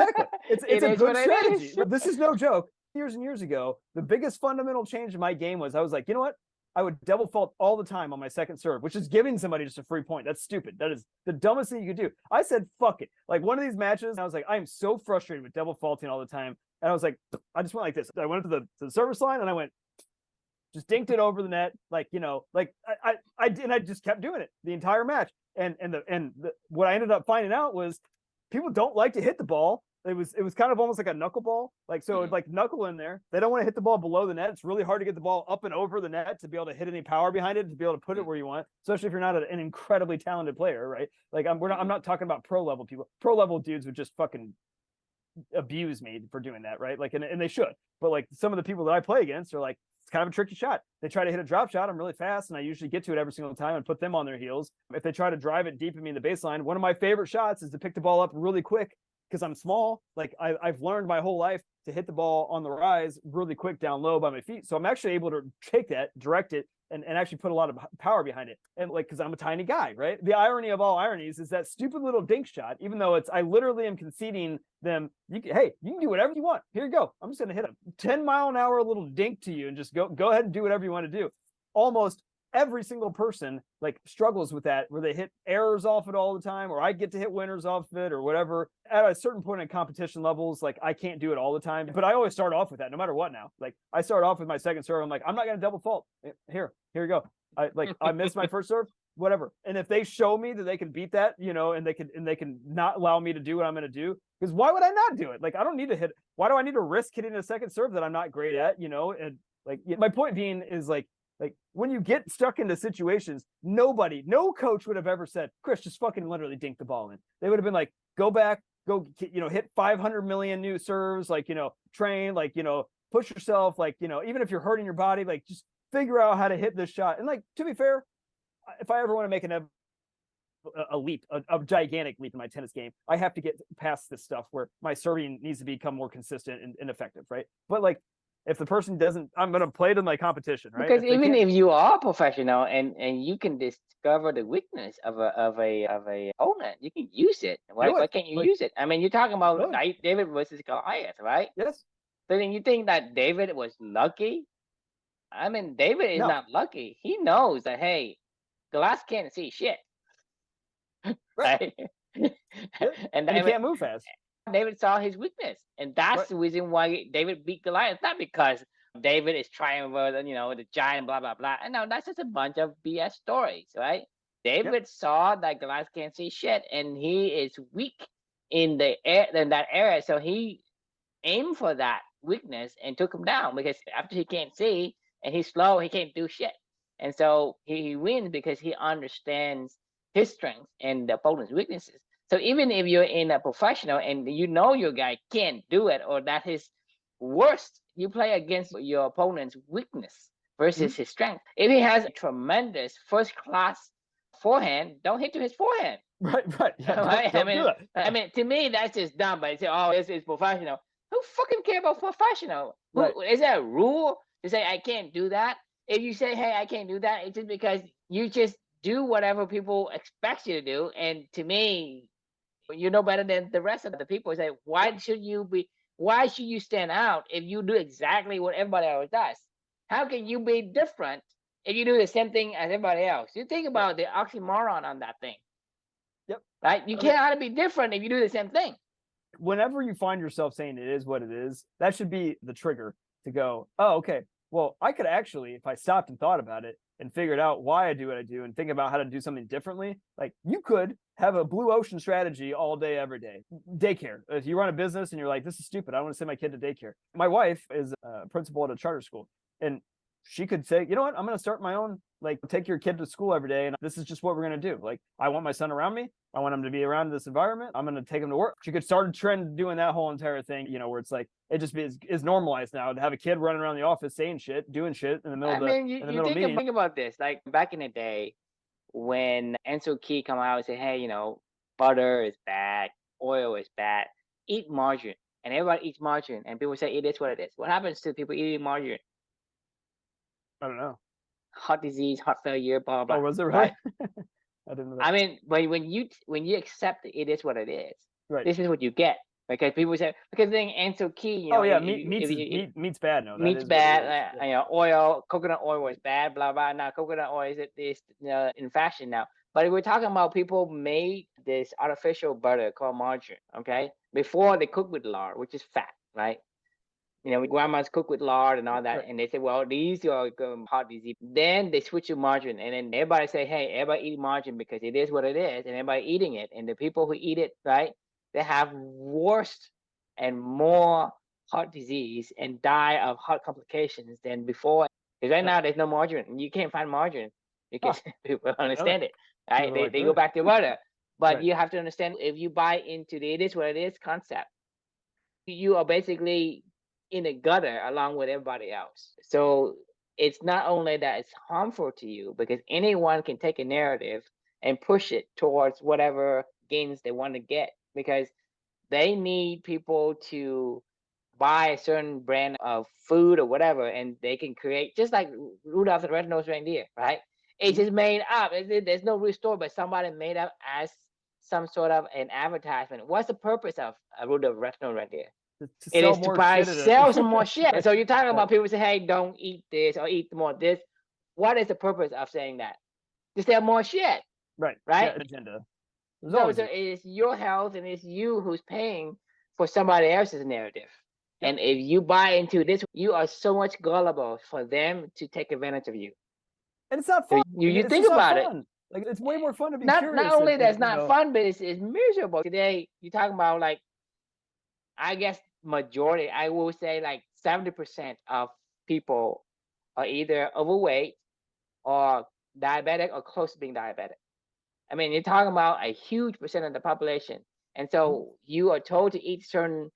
It's a good strategy. This is no joke. Years and years ago, the biggest fundamental change in my game was I was like, you know what? I would double fault all the time on my second serve, which is giving somebody just a free point. That's stupid. That is the dumbest thing you could do. I said, fuck it. Like one of these matches, I was like, I am so frustrated with double faulting all the time. And I was like, I just went like this. I went to the service line and I went, just dinked it over the net. Like, you know, like I just kept doing it the entire match. And what I ended up finding out was people don't like to hit the ball. It was kind of almost like a knuckleball. Like, so it's like knuckle in there. They don't want to hit the ball below the net. It's really hard to get the ball up and over the net to be able to hit any power behind it, to be able to put it where you want, especially if you're not an incredibly talented player, right? Like I'm not talking about pro level people. Pro level dudes would just fucking abuse me for doing that, right? Like, and they should. But like some of the people that I play against are like, it's kind of a tricky shot. They try to hit a drop shot. I'm really fast, and I usually get to it every single time and put them on their heels. If they try to drive it deep in me in the baseline, one of my favorite shots is to pick the ball up really quick because I'm small. Like I've learned my whole life to hit the ball on the rise really quick down low by my feet. So I'm actually able to take that, direct it, and actually put a lot of power behind it. And like, because I'm a tiny guy, right? The irony of all ironies is that stupid little dink shot, even though I literally am conceding them, hey, you can do whatever you want. Here you go. I'm just going to hit a 10-mile-an-hour little dink to you and just go ahead and do whatever you want to do. Almost every single person like struggles with that, where they hit errors off it all the time, or I get to hit winners off it or whatever. At a certain point in competition levels, like I can't do it all the time, but I always start off with that no matter what. Now, like I start off with my second serve. I'm like, I'm not going to double fault. Here you go. I missed my first serve, whatever. And if they show me that they can beat that, you know, and they can not allow me to do what I'm going to do, because why would I not do it? Like, I don't need to hit. Why do I need to risk hitting a second serve that I'm not great at, you know? And like, my point being is like when you get stuck into situations, no coach would have ever said, Chris, just fucking literally dink the ball in. They would have been like, go back, go, you know, hit 500 million new serves, like, you know, train, like, you know, push yourself, like, you know, even if you're hurting your body, like just figure out how to hit this shot. And like, to be fair, if I ever want to make a leap, a gigantic leap in my tennis game, I have to get past this stuff where my serving needs to become more consistent and effective, right? But like, if the person doesn't, I'm going to play to my competition, right? Because If they even can't, if you are a professional and you can discover the weakness of a opponent, you can use it. do Why it. can't you Like, use it? I mean, you're talking about really? David versus Goliath, right? Yes. So then you think that David was lucky? I mean, David is No. not lucky. He knows that, hey, Goliath can't see shit, Right. right? Yeah. And And he I mean, can't move fast. David saw his weakness, and that's Right. the reason why David beat Goliath. Not because David is trying over, the giant, blah blah blah. And no, that's just a bunch of BS stories, right? Yep. David saw that Goliath can't see shit, and he is weak in that area, so he aimed for that weakness and took him down because after he can't see and he's slow, he can't do shit. And so he wins because he understands his strengths and the opponent's weaknesses. So even if you're in a professional and you know your guy can't do it or that his worst, you play against your opponent's weakness versus his strength. If he has a tremendous first class forehand, don't hit to his forehand. Right. Yeah. Right? Don't do that. I mean, to me, that's just dumb. But you say, oh, this is professional. Who fucking care about professional? Right. Is there a rule to say I can't do that? If you say, hey, I can't do that, it's just because you just do whatever people expect you to do. And to me, you know better than the rest of the people. Say, why should you stand out if you do exactly what everybody else does? How can you be different if you do the same thing as everybody else? You think about the oxymoron on that thing. Yep. Right? You cannot be different if you do the same thing. Whenever you find yourself saying it is what it is, that should be the trigger to go, oh, okay, well, I could actually, if I stopped and thought about it and figured out why I do what I do and think about how to do something differently, like you could have a blue ocean strategy all day, every day. Daycare. If you run a business and you're like, this is stupid, I want to send my kid to daycare. My wife is a principal at a charter school, and she could say, you know what, I'm going to start my own, like, take your kid to school every day, and this is just what we're going to do. Like, I want my son around me. I want him to be around this environment. I'm going to take him to work. She could start a trend doing that whole entire thing, where it's like, it just is normalized now to have a kid running around the office saying shit, doing shit in the middle of the, in the middle of meeting. Think about this. Like back in the day when Ansel Key come out and say, hey, butter is bad, oil is bad, eat margarine. And everybody eats margarine. And people say it is what it is. What happens to people eating margarine? I don't know. Heart disease, heart failure, blah blah. Oh, was it really? Right? I didn't know that. I mean, when you accept it is what it is, right. This is what you get. Because people say, because then Ansel Key, oh yeah, meat's bad. No, meat's bad. Oil, coconut oil is bad. Blah blah. Now coconut oil is in fashion now. But we're talking about people made this artificial butter called margarine. Okay, before they cook with lard, which is fat, right? Grandmas cook with lard and all that, and they say, well, these are heart disease. Then they switch to margarine, and then everybody say, hey, everybody eat margarine because it is what it is, and everybody eating it. And the people who eat it, right, they have worse and more heart disease and die of heart complications than before. Because right now there's no margarine. You can't find margarine because people understand it. Right? They go back to butter. But you have to understand, if you buy into the it is what it is concept, you are basically in a gutter along with everybody else. So it's not only that it's harmful to you, because anyone can take a narrative and push it towards whatever gains they want to get, because they need people to buy a certain brand of food or whatever, and they can create, just like Rudolph the Red-Nosed Reindeer, right? It's just made up. There's no real story, but somebody made up as some sort of an advertisement. What's the purpose of Rudolph the Red-Nosed Reindeer? It is to sell some more shit. So you're talking about people say, hey, don't eat this or eat more of this. What is the purpose of saying that? To sell more shit. Right. Right? Yeah, agenda. So it's your health and it's you who's paying for somebody else's narrative. Yep. And if you buy into this, you are so much gullible for them to take advantage of you. And it's not fun. So you think about it. Like, it's way more fun to be not, curious. Not only that's not fun, but it's miserable. Today, you're talking about, like, I guess majority, I will say like 70% of people are either overweight or diabetic or close to being diabetic. I mean, you're talking about a huge percent of the population. And so you are told to eat certain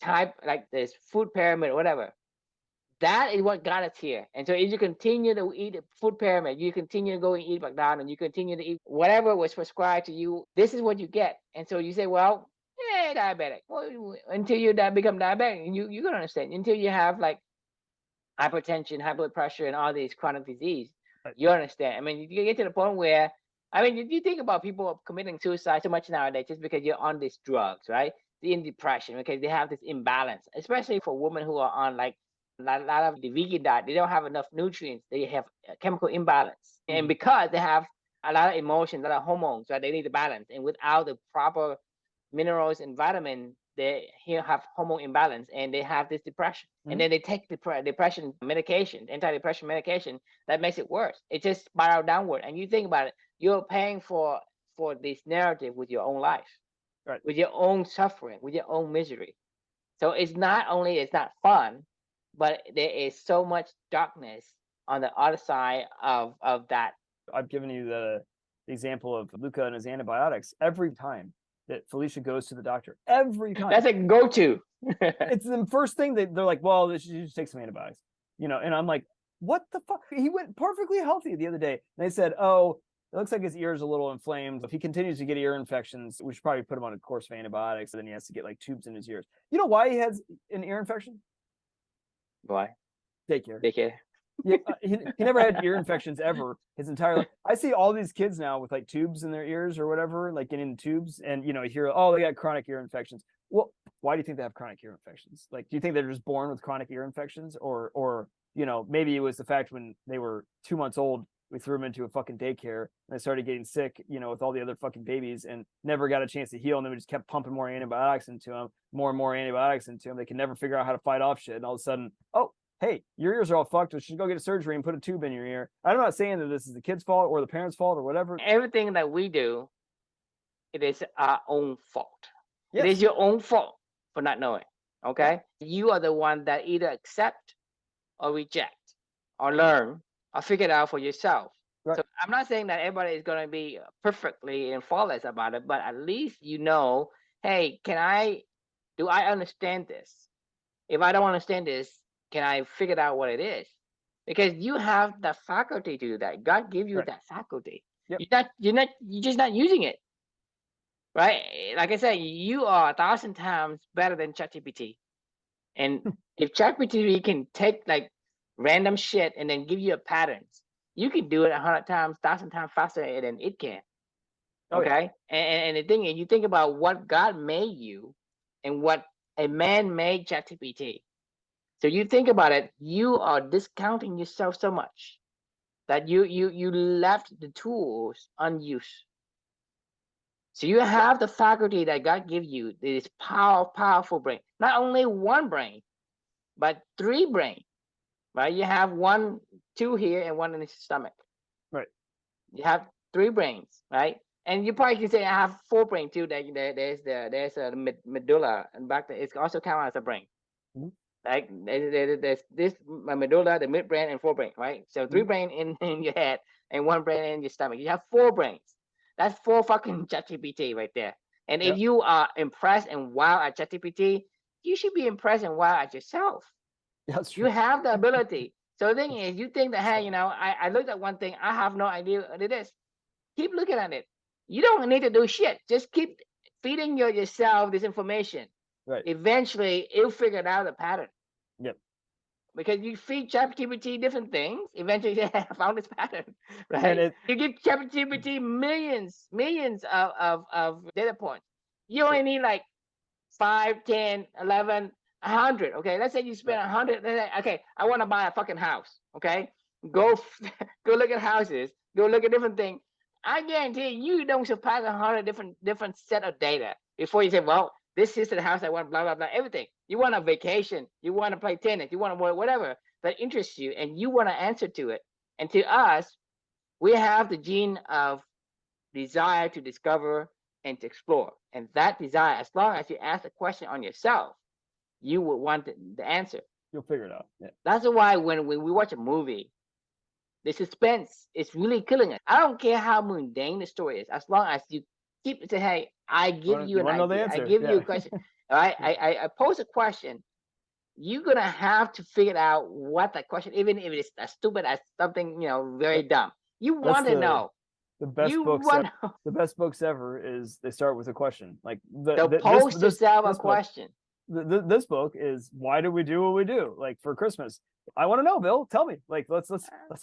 type, like this food pyramid or whatever. That is what got us here. And so if you continue to eat a food pyramid, you continue to go and eat McDonald's, and you continue to eat whatever was prescribed to you, this is what you get. And so you say, well, diabetic. Well, until you become diabetic, you're gonna understand. Until you have like hypertension, high blood pressure, and all these chronic disease. Right. You understand? I mean, you get to the point where, I mean, if you think about people committing suicide so much nowadays just because you're on these drugs, right? They're in depression because they have this imbalance, especially for women who are on like a lot of the vegan diet. They don't have enough nutrients. They have a chemical imbalance. And because they have a lot of emotions, a lot of hormones, right? They need to balance. And without the proper minerals and vitamin, they here have hormone imbalance and they have this depression. And then they take depression medication, antidepressant medication, that makes it worse. It just spiral downward. And you think about it, you're paying for this narrative with your own life, Right. with your own suffering, with your own misery. So it's not only it's not fun, but there is so much darkness on the other side of that. I've given you the example of Luca and his antibiotics. Every time that Felicia goes to the doctor, every time. That's a go-to. It's the first thing they're like, well, you just take some antibiotics, you know. And I'm like, what the fuck? He went perfectly healthy the other day. And they said, oh, it looks like his ear is a little inflamed. If he continues to get ear infections, we should probably put him on a course of antibiotics. And then he has to get like tubes in his ears. You know why he has an ear infection? Why? Daycare. Yeah, he never had ear infections ever his entire life. I see all these kids now with like tubes in their ears or whatever, like getting tubes, and you know, you hear, oh, they got chronic ear infections. Well, why do you think they have chronic ear infections? Like, do you think they're just born with chronic ear infections, or you know, maybe it was the fact when they were 2 months old, we threw them into a fucking daycare and they started getting sick, you know, with all the other fucking babies and never got a chance to heal, and then we just kept pumping more antibiotics into them, more and more antibiotics into them. They can never figure out how to fight off shit, and all of a sudden, oh, hey, your ears are all fucked. We should go get a surgery and put a tube in your ear. I'm not saying that this is the kid's fault or the parents' fault or whatever. Everything that we do, it is our own fault. Yes. It is your own fault for not knowing. Okay? You are the one that either accept or reject or learn or figure it out for yourself. Right. So I'm not saying that everybody is going to be perfectly and flawless about it, but at least you know, hey, do I understand this? If I don't understand this, can I figure out what it is? Because you have the faculty to do that. God gave you that faculty. Yep. You're just not using it. Right? Like I said, you are 1,000 times better than ChatGPT. And if ChatGPT can take like random shit and then give you a patterns, you can do it 100 times, 1,000 times faster than it can. Okay? And the thing is, you think about what God made you and what a man made ChatGPT. So you think about it, you are discounting yourself so much that you left the tools unused. So you have the faculty that God gave you, this powerful brain. Not only one brain, but 3 brains. Right? You have 2 here and 1 in the stomach. Right. You have 3 brains, right? And you probably can say I have 4 brains too. There's a medulla and back there. It's also counted as a brain. Mm-hmm. Like there's this medulla, the midbrain, and 4 brain, right? So 3 brain in your head and 1 brain in your stomach. You have 4 brains. That's 4 fucking ChatGPT right there. And if you are impressed and wow at ChatGPT, you should be impressed and wow at yourself. That's true. You have the ability. So the thing is, you think that, hey, you know, I looked at one thing, I have no idea what it is. Keep looking at it. You don't need to do shit. Just keep feeding yourself this information. Right. Eventually, it'll figure out a pattern. Yep. Because you feed ChatGPT different things, eventually they found this pattern, right? You give ChatGPT millions of data points. You only need like 5, 10, 11, 100. Okay, let's say you spend 100. Okay, I want to buy a fucking house. Okay, go look at houses. Go look at different things. I guarantee you don't surpass 100 different set of data before you say, well, this is the house I want, blah, blah, blah, everything. You want a vacation, you want to play tennis, you want to whatever that interests you, and you want to answer to it. And to us, we have the gene of desire to discover and to explore. And that desire, as long as you ask the question on yourself, you would want the answer. You'll figure it out. Yeah. That's why when we watch a movie, the suspense is really killing us. I don't care how mundane the story is, as long as you keep it to, hey, I give you an idea. I give you a question. All right. I pose a question. You're gonna have to figure out what that question, even if it's as stupid as something, you know, very dumb. You want to know. The best books ever is they start with a question. Like pose yourself a question. this book is why do we do what we do? Like for Christmas, I want to know, Bill. Tell me. Like let's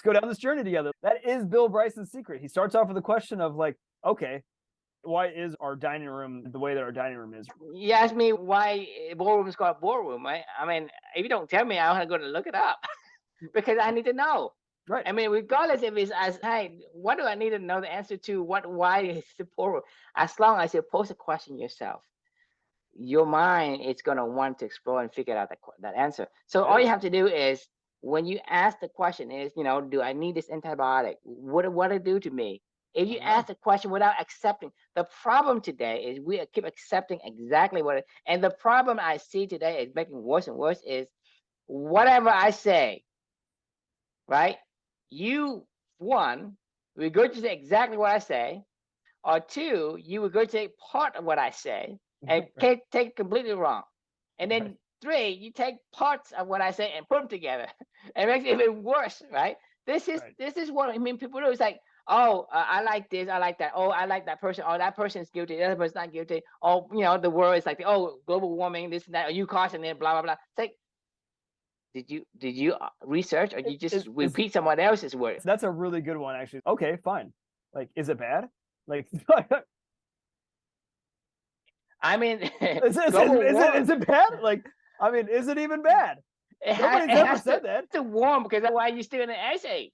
go down this journey together. That is Bill Bryson's secret. He starts off with the question of like, okay, why is our dining room the way that our dining room is? You ask me why ballroom is called ballroom, right? I mean, if you don't tell me, I'm going to look it up because I need to know. Right. I mean, regardless if it's as, hey, what do I need to know the answer to? Why is the ballroom? As long as you pose a question yourself, your mind is going to want to explore and figure out that answer. So all you have to do is when you ask the question is, do I need this antibiotic? What it do to me? If you ask the question without accepting, the problem today is we keep accepting exactly what it, and the problem I see today is making worse and worse is whatever I say, right? You, one, regurgitate exactly what I say, or two, you regurgitate part of what I say and take completely wrong. And then three, you take parts of what I say and put them together. It makes it even worse, right? This is what I mean. People do. It's like, oh, I like this, I like that. Oh, I like that person. Oh, that person is guilty. The other person's not guilty. Oh, the world is like, oh, global warming, this and that. Are you causing it? Blah blah blah. It's like, did you research or you just repeat someone else's words? That's a really good one, actually. Okay, fine. Like, is it bad? Like, I mean, is it bad? Like, I mean, is it even bad? Nobody's ever said that. It's warm because that's why you're still in the ice age.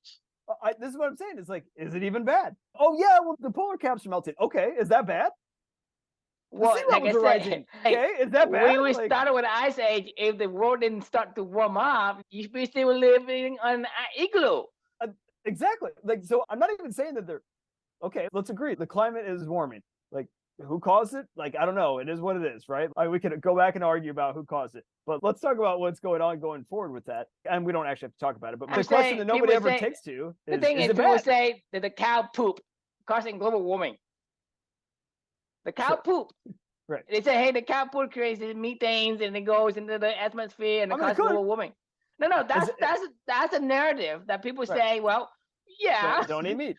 This is what I'm saying. It's like, is it even bad? Oh yeah, well the polar caps are melting. Okay, is that bad? Well, like I said, okay, is that bad? We started with the ice age. If the world didn't start to warm up, you'd be still living on an igloo. Exactly. Like, so I'm not even saying that they're okay. Let's agree. The climate is warming. Like, who caused it? Like, I don't know. It is what it is, right? Like, we could go back and argue about who caused it, but let's talk about what's going on going forward with that. And we don't actually have to talk about it. But the question that nobody ever takes to is, the thing is, people say that the cow poop causing global warming. The cow poop. Right. They say, hey, the cow poop creates methanes and it goes into the atmosphere and it causes global warming. No, that's a narrative that people say, well, yeah. Don't eat meat,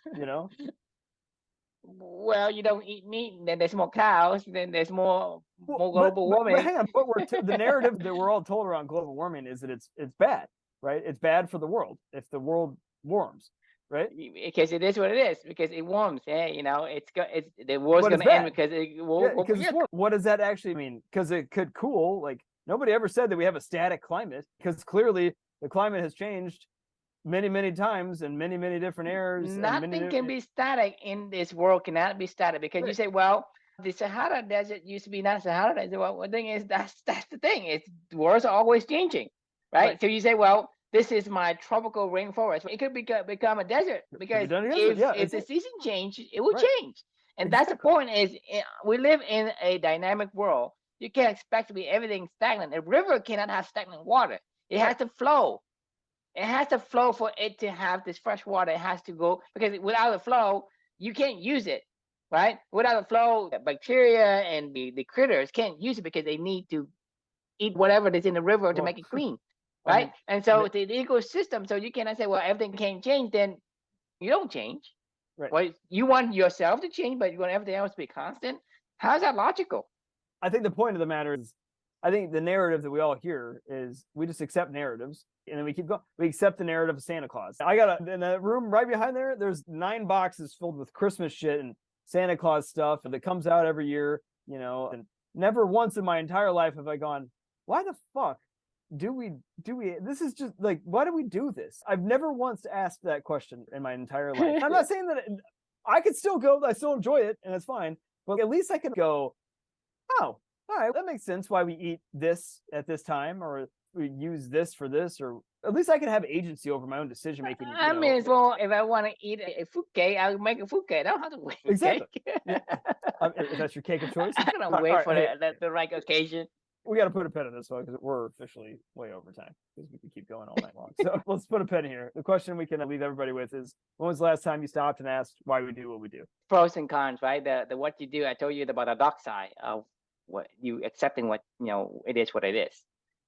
Well, you don't eat meat, and then there's more cows, then there's more global warming. But hang on, the narrative that we're all told around global warming is that it's bad, right? It's bad for the world if the world warms, right? Because it is what it is. Because it warms. Hey, the war's going to end because what does that actually mean? Because it could cool. Like, nobody ever said that we have a static climate. Because clearly the climate has changed many times in many different eras. Nothing can be static in this world. Cannot be static because you say, well, the Sahara Desert used to be not Sahara Desert. Well, the thing is that's the thing. It's the world's always changing, right? So you say, well, this is my tropical rainforest. It could become a desert because if the season change, it will change. And that's the point. Is we live in a dynamic world. You can't expect to be everything stagnant. A river cannot have stagnant water. It has to flow. It has to flow for it to have this fresh water. It has to go because without the flow, you can't use it, right? Without the flow, the bacteria and the critters can't use it because they need to eat whatever that's in the river to make it clean, right? And so the ecosystem, so you cannot say, well, everything can change. Then you don't change. Right. Well, you want yourself to change, but you want everything else to be constant. How's that logical? I think the point of the matter is, I think the narrative that we all hear is we just accept narratives and then we keep going. We accept the narrative of Santa Claus. I got in the room right behind there, there's 9 boxes filled with Christmas shit and Santa Claus stuff that comes out every year, and never once in my entire life have I gone, why the fuck do we, this is just like, why do we do this? I've never once asked that question in my entire life. I'm not saying that I could still go, I still enjoy it and it's fine, but at least I can go, oh, all right, that makes sense why we eat this at this time, or we use this for this, or at least I can have agency over my own decision making. I mean, well, if I want to eat a fruit cake, I'll make a fruit cake. I don't have to wait. Exactly. If that's your cake of choice. I'm gonna wait for the right occasion. We got to put a pin in this one because we're officially way over time because we can keep going all night long. So let's put a pin here. The question we can leave everybody with is, when was the last time you stopped and asked why we do what we do? Pros and cons, right? The what you do. I told you about the dark side of what you accepting what it is what it is.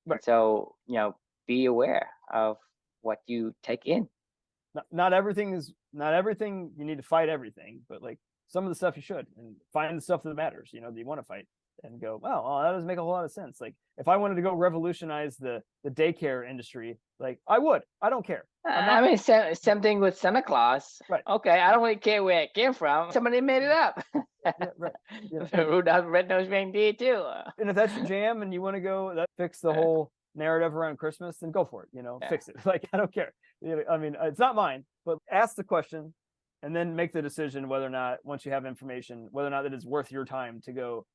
Right. So be aware of what you take in. Not everything you need to fight everything, but like some of the stuff you should, and find the stuff that matters, that you want to fight. and go, wow, well, that doesn't make a whole lot of sense. Like if I wanted to go revolutionize the daycare industry, like I would. I don't care. I mean, same thing with Santa Claus. Right. Okay, I don't really care where it came from. Somebody made it up. Yeah, right. Yeah. Rudolph Red-Nosed Reindeer too. And if that's your jam and you want to go fix the whole narrative around Christmas, then go for it. Fix it. Like I don't care. I mean, it's not mine, but ask the question and then make the decision whether or not, once you have information, whether or not it is worth your time to go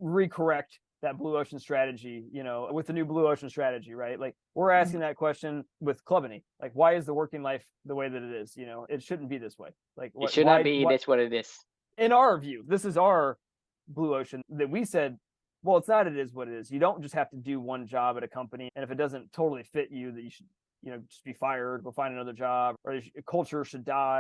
recorrect that blue ocean strategy, with the new blue ocean strategy, right? Like we're asking that question with Clubany. Like, why is the working life the way that it is? It shouldn't be this way. Like it should not be this what it is. In our view, this is our blue ocean that we said, well, it's not, it is what it is. You don't just have to do one job at a company. And if it doesn't totally fit you, that you should, just be fired, go find another job, or culture should die.